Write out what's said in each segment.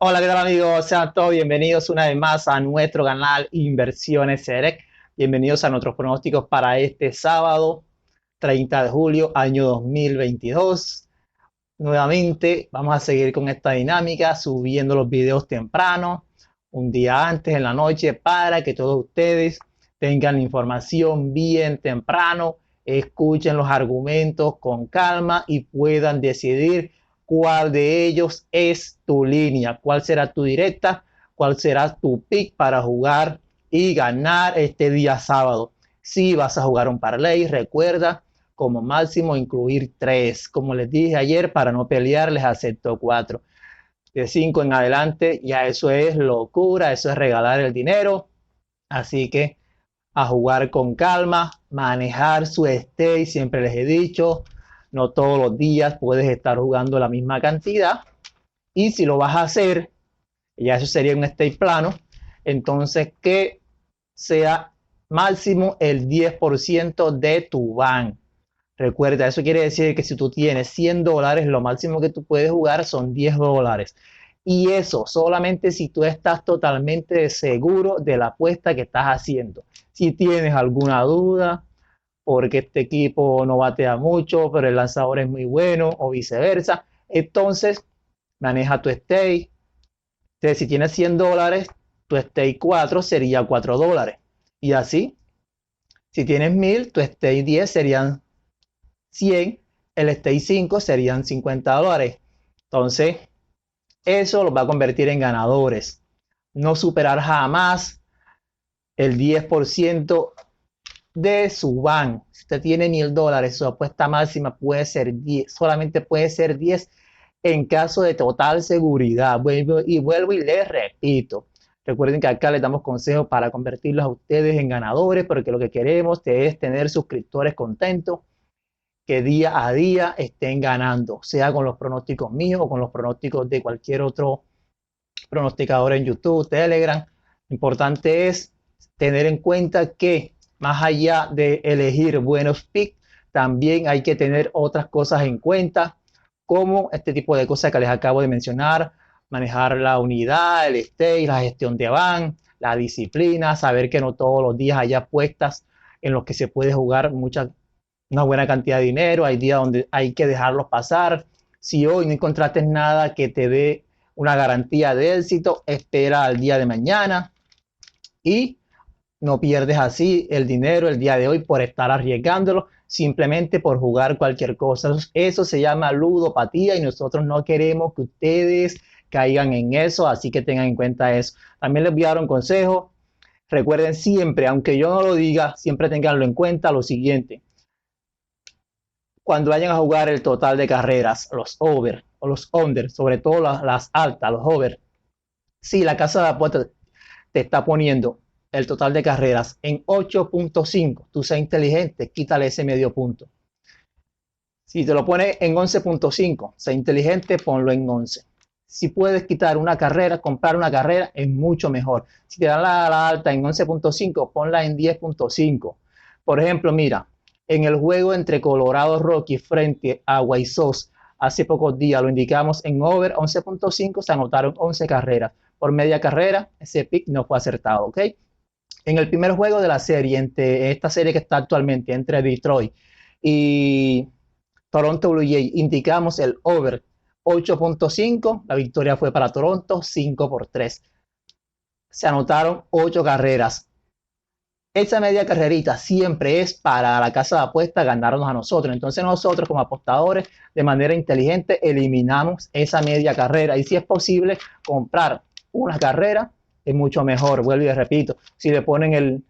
Hola, ¿qué tal amigos? Sean todos bienvenidos una vez más a nuestro canal Inversiones Serec. Bienvenidos a nuestros pronósticos para este sábado 30 de julio, año 2022. Nuevamente vamos a seguir con esta dinámica, subiendo los videos temprano, un día antes, en la noche, para que todos ustedes tengan la información bien temprano, escuchen los argumentos con calma y puedan decidir cuál de ellos es tu línea, cuál será tu directa, cuál será tu pick para jugar y ganar este día sábado. Si vas a jugar un parlay, recuerda como máximo incluir 3. Como les dije ayer, para no pelear, les acepto 4. De 5 en adelante, ya eso es locura, eso es regalar el dinero. Así que a jugar con calma, manejar su stake, siempre les he dicho, no todos los días puedes estar jugando la misma cantidad. Y si lo vas a hacer, ya eso sería un stake plano, entonces que sea máximo el 10% de tu ban. Recuerda, eso quiere decir que si tú tienes $100, lo máximo que tú puedes jugar son $10. Y eso solamente si tú estás totalmente seguro de la apuesta que estás haciendo. Si tienes alguna duda, porque este equipo no batea mucho, pero el lanzador es muy bueno, o viceversa, entonces maneja tu stake. Entonces, si tienes $100, tu stake 4 sería $4. Y así, si tienes 1000, tu stake 10 serían 100, el stake 5 serían $50. Entonces, eso los va a convertir en ganadores. No superar jamás el 10% de su ban. Si usted tiene $1000, su apuesta máxima puede ser 10, solamente puede ser 10 en caso de total seguridad. Vuelvo y les repito. Recuerden que acá les damos consejos para convertirlos a ustedes en ganadores, porque lo que queremos es tener suscriptores contentos que día a día estén ganando, sea con los pronósticos míos o con los pronósticos de cualquier otro pronosticador en YouTube, Telegram. Lo importante es tener en cuenta que más allá de elegir buenos picks, también hay que tener otras cosas en cuenta, como este tipo de cosas que les acabo de mencionar, manejar la unidad, el stake, la gestión de van, la disciplina, saber que no todos los días hay apuestas en los que se puede jugar una buena cantidad de dinero, hay días donde hay que dejarlos pasar. Si hoy no encontraste nada que te dé una garantía de éxito, espera al día de mañana y no pierdes así el dinero el día de hoy por estar arriesgándolo, simplemente por jugar cualquier cosa. Eso se llama ludopatía y nosotros no queremos que ustedes caigan en eso, así que tengan en cuenta eso. También les voy a dar un consejo. Recuerden siempre, aunque yo no lo diga, siempre tenganlo en cuenta lo siguiente. Cuando vayan a jugar el total de carreras, los over o los under, sobre todo las altas, los over, si la casa de apuestas te está poniendo el total de carreras en 8.5, tú seas inteligente, quítale ese medio punto. Si te lo pone en 11.5, sé inteligente, ponlo en 11. Si puedes quitar una carrera, comprar una carrera, es mucho mejor. Si te dan la alta en 11.5, ponla en 10.5. Por ejemplo, mira, en el juego entre Colorado Rocky frente a White Sox, hace pocos días lo indicamos en over 11.5, se anotaron 11 carreras. Por media carrera, ese pick no fue acertado, ¿ok? En el primer juego de la serie, entre esta serie que está actualmente entre Detroit y Toronto Blue Jays, indicamos el over 8.5, la victoria fue para Toronto 5-3. Se anotaron 8 carreras. Esa media carrerita siempre es para la casa de apuestas ganarnos a nosotros. Entonces nosotros como apostadores de manera inteligente eliminamos esa media carrera y si es posible comprar una carrera es mucho mejor. Vuelvo y repito, si le ponen el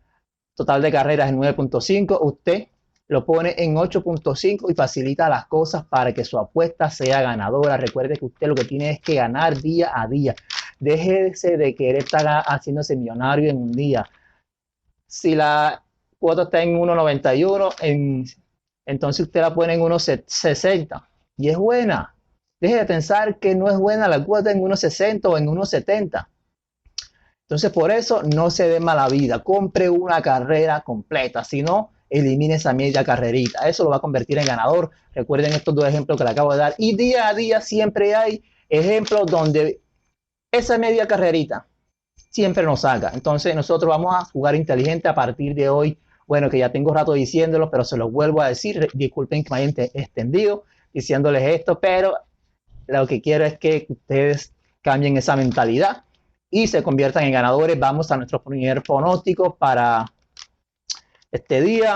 total de carreras en 9.5, usted lo pone en 8.5 y facilita las cosas para que su apuesta sea ganadora. Recuerde que usted lo que tiene es que ganar día a día. Déjese de querer estar haciéndose millonario en un día. Si la cuota está en 1.91, entonces usted la pone en 1.60 y es buena. Deje de pensar que no es buena la cuota en 1.60 o en 1.70. Entonces, por eso no se dé mala vida. Compre una carrera completa. Si no, elimine esa media carrerita. Eso lo va a convertir en ganador. Recuerden estos dos ejemplos que le acabo de dar. Y día a día siempre hay ejemplos donde esa media carrerita siempre nos saca. Entonces nosotros vamos a jugar inteligente a partir de hoy. Bueno, que ya tengo rato diciéndolo, pero se los vuelvo a decir. Disculpen que me haya extendido diciéndoles esto, pero lo que quiero es que ustedes cambien esa mentalidad y se conviertan en ganadores. Vamos a nuestro primer pronóstico para este día.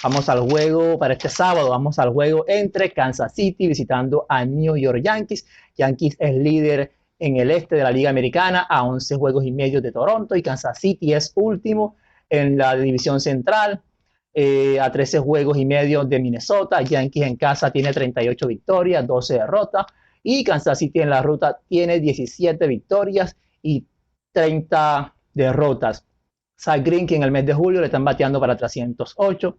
Vamos al juego para este sábado. Vamos al juego entre Kansas City visitando a New York Yankees. Yankees es líder en el este de la Liga Americana a 11 juegos y medio de Toronto, y Kansas City es último en la división central a 13 juegos y medio de Minnesota. Yankees en casa tiene 38 victorias, 12 derrotas, y Kansas City en la ruta tiene 17 victorias y 30 derrotas. Zach Greinke en el mes de julio le están bateando para 308,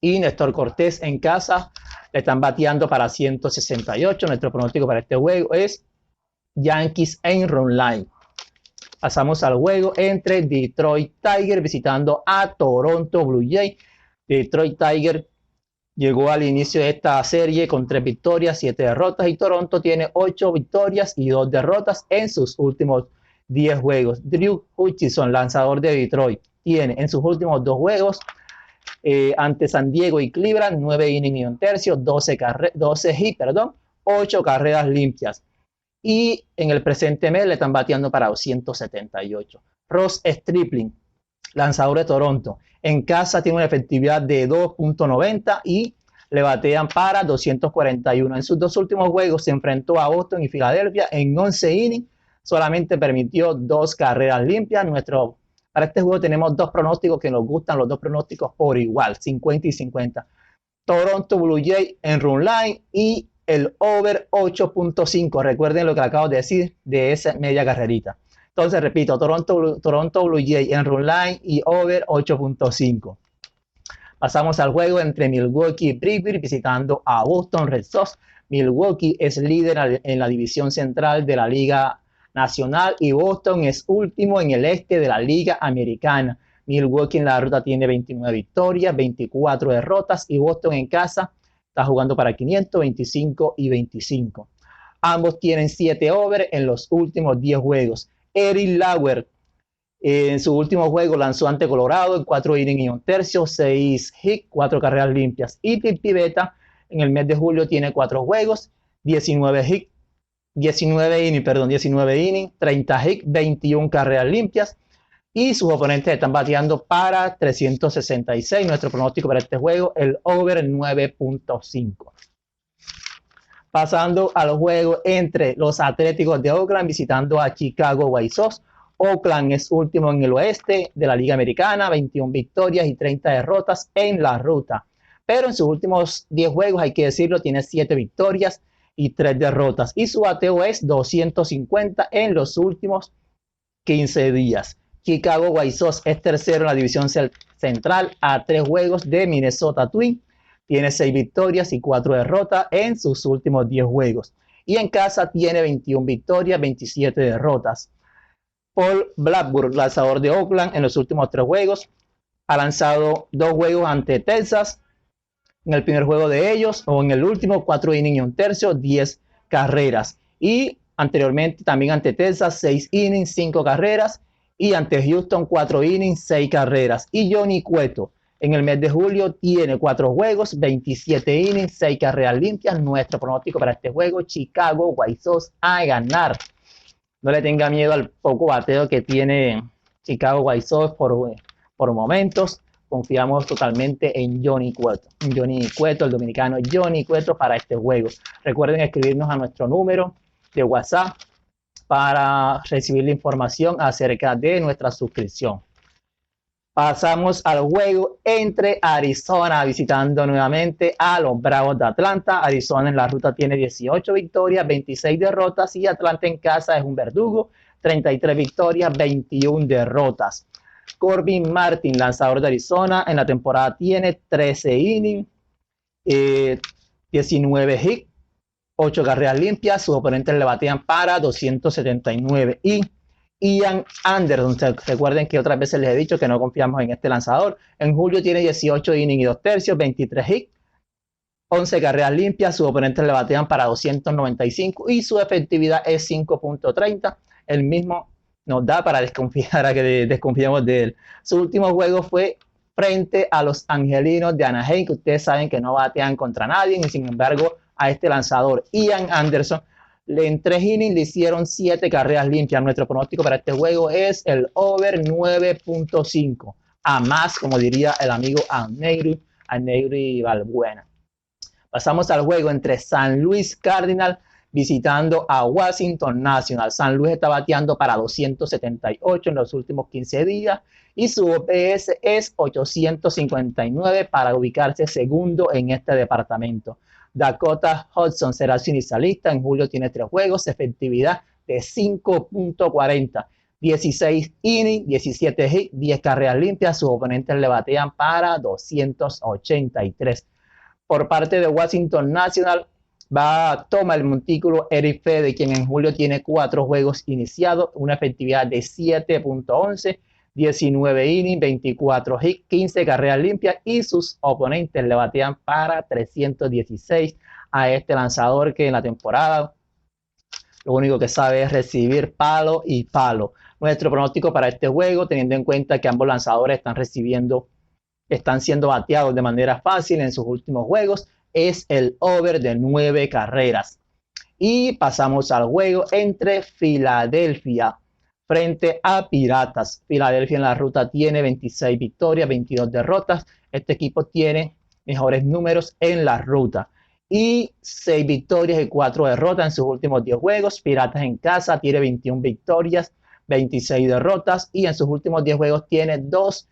y Néstor Cortés en casa le están bateando para 168. Nuestro pronóstico para este juego es Yankees en run line. Pasamos al juego entre Detroit Tigers visitando a Toronto Blue Jays. Detroit Tigers llegó al inicio de esta serie con 3 victorias, 7 derrotas, y Toronto tiene 8 victorias y 2 derrotas en sus últimos 10 juegos. Drew Hutchison, lanzador de Detroit, tiene en sus últimos 2 juegos ante San Diego y Cleveland 9 innings y un tercio, 12 hits, 8 carreras limpias. Y en el presente mes le están bateando para 278. Ross Stripling, lanzador de Toronto, en casa tiene una efectividad de 2.90 y le batean para 241. En sus 2 últimos juegos se enfrentó a Boston y Filadelfia en 11 innings, solamente permitió 2 carreras limpias. Para este juego tenemos 2 pronósticos que nos gustan, los 2 pronósticos por igual, 50 y 50. Toronto Blue Jays en run line y el over 8.5. Recuerden lo que acabo de decir de esa media carrerita. Entonces, repito, Toronto Blue Jays en run line y over 8.5. Pasamos al juego entre Milwaukee Brewers visitando a Boston Red Sox. Milwaukee es líder en la división central de la Liga Nacional y Boston es último en el este de la Liga Americana. Milwaukee en la ruta tiene 29 victorias, 24 derrotas, y Boston en casa está jugando para 525 y 25. Ambos tienen 7 over en los últimos 10 juegos. Eric Lauer en su último juego lanzó ante Colorado en 4 innings y un tercio, 6 hits, 4 carreras limpias. Y Pivetta en el mes de julio tiene 4 juegos, 19 innings, 30 hits, 21 carreras limpias. Y sus oponentes están bateando para 366. Nuestro pronóstico para este juego, el over 9.5. Pasando al juego entre los Atléticos de Oakland visitando a Chicago White Sox. Oakland es último en el oeste de la Liga Americana, 21 victorias y 30 derrotas en la ruta. Pero en sus últimos 10 juegos, hay que decirlo, tiene 7 victorias y 3 derrotas. Y su bateo es 250 en los últimos 15 días. Chicago White Sox es tercero en la división central a 3 juegos de Minnesota Twins. Tiene 6 victorias y 4 derrotas en sus últimos 10 juegos. Y en casa tiene 21 victorias, 27 derrotas. Paul Blackburn, lanzador de Oakland, en los últimos 3 juegos, ha lanzado 2 juegos ante Texas. En el primer juego de ellos, o en el último, 4 innings y un tercio, 10 carreras. Y anteriormente también ante Texas, 6 innings, 5 carreras. Y ante Houston, 4 innings, 6 carreras. Y Johnny Cueto, en el mes de julio, tiene 4 juegos, 27 innings, 6 carreras limpias. Nuestro pronóstico para este juego, Chicago White Sox a ganar. No le tenga miedo al poco bateo que tiene Chicago White Sox por momentos. Confiamos totalmente en Johnny Cueto. El dominicano Johnny Cueto para este juego. Recuerden escribirnos a nuestro número de WhatsApp para recibir la información acerca de nuestra suscripción. Pasamos al juego entre Arizona visitando nuevamente a los Bravos de Atlanta. Arizona en la ruta tiene 18 victorias, 26 derrotas, y Atlanta en casa es un verdugo, 33 victorias, 21 derrotas. Corbin Martin, lanzador de Arizona, en la temporada tiene 13 innings, 19 hits, 8 carreras limpias. Sus oponentes le batean para 279. Y Ian Anderson, recuerden que otras veces les he dicho que no confiamos en este lanzador. En julio tiene 18 innings y 2 tercios, 23 hits, 11 carreras limpias. Sus oponentes le batean para 295 y su efectividad es 5.30. el mismo nos da para desconfiar a que desconfiemos de él. Su último juego fue frente a los Angelinos de Anaheim, que ustedes saben que no batean contra nadie, y sin embargo a este lanzador, Ian Anderson, en 3 innings le hicieron 7 carreras limpias. Nuestro pronóstico para este juego es el over 9.5, a más, como diría el amigo Annegri Valbuena. Pasamos al juego entre San Luis Cardinals visitando a Washington National. San Luis está bateando para 278 en los últimos 15 días y su OPS es 859 para ubicarse segundo en este departamento. Dakota Hudson será su inicialista. En julio tiene 3 juegos, efectividad de 5.40. 16 innings, 17 hits, 10 carreras limpias. Sus oponentes le batean para 283. Por parte de Washington National, toma el montículo Eric Fede, quien en julio tiene 4 juegos iniciados, una efectividad de 7.11, 19 innings, 24 hits, 15 carreras limpias y sus oponentes le batean para 316 a este lanzador que en la temporada lo único que sabe es recibir palo y palo. Nuestro pronóstico para este juego, teniendo en cuenta que ambos lanzadores están siendo bateados de manera fácil en sus últimos juegos, es el over de 9 carreras. Y pasamos al juego entre Filadelfia frente a Piratas. Filadelfia en la ruta tiene 26 victorias, 22 derrotas. Este equipo tiene mejores números en la ruta. Y 6 victorias y 4 derrotas en sus últimos 10 juegos. Piratas en casa tiene 21 victorias, 26 derrotas. Y en sus últimos 10 juegos tiene 2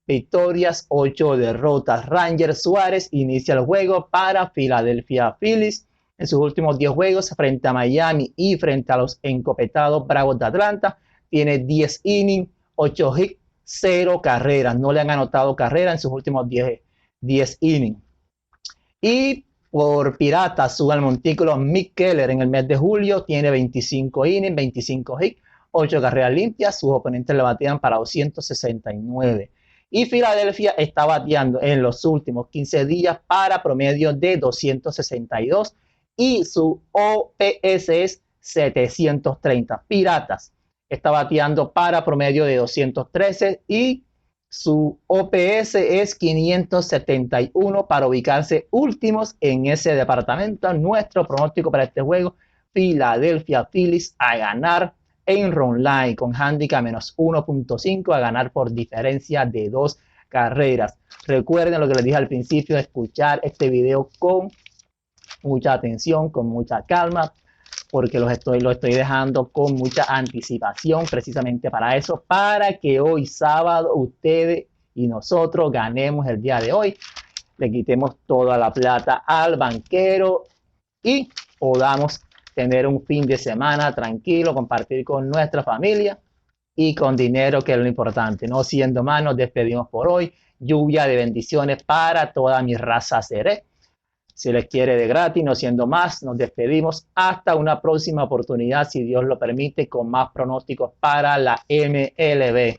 victorias, 8 derrotas. Ranger Suárez inicia el juego para Philadelphia Phillies. En sus últimos 10 juegos frente a Miami y frente a los encopetados Bravos de Atlanta, tiene 10 innings, 8 hits, 0 carreras. No le han anotado carrera en sus últimos 10 innings. Y por Piratas sube al montículo Mick Keller en el mes de julio, tiene 25 innings, 25 hits, 8 carreras limpias. Sus oponentes le batean para 269. Y Filadelfia está bateando en los últimos 15 días para promedio de 262 y su OPS es 730. Piratas está bateando para promedio de 213 y su OPS es 571 para ubicarse últimos en ese departamento. Nuestro pronóstico para este juego, Philadelphia Phillies a ganar en run line con handicap menos 1.5 a ganar por diferencia de 2 carreras. Recuerden lo que les dije al principio, escuchar este video con mucha atención, con mucha calma, porque lo estoy dejando con mucha anticipación precisamente para eso, para que hoy sábado ustedes y nosotros ganemos el día de hoy, le quitemos toda la plata al banquero y podamos tener un fin de semana tranquilo, compartir con nuestra familia y con dinero, que es lo importante. No siendo más, nos despedimos por hoy. Lluvia de bendiciones para toda mi raza seré. Si les quiere de gratis, no siendo más, nos despedimos hasta una próxima oportunidad, si Dios lo permite, con más pronósticos para la MLB.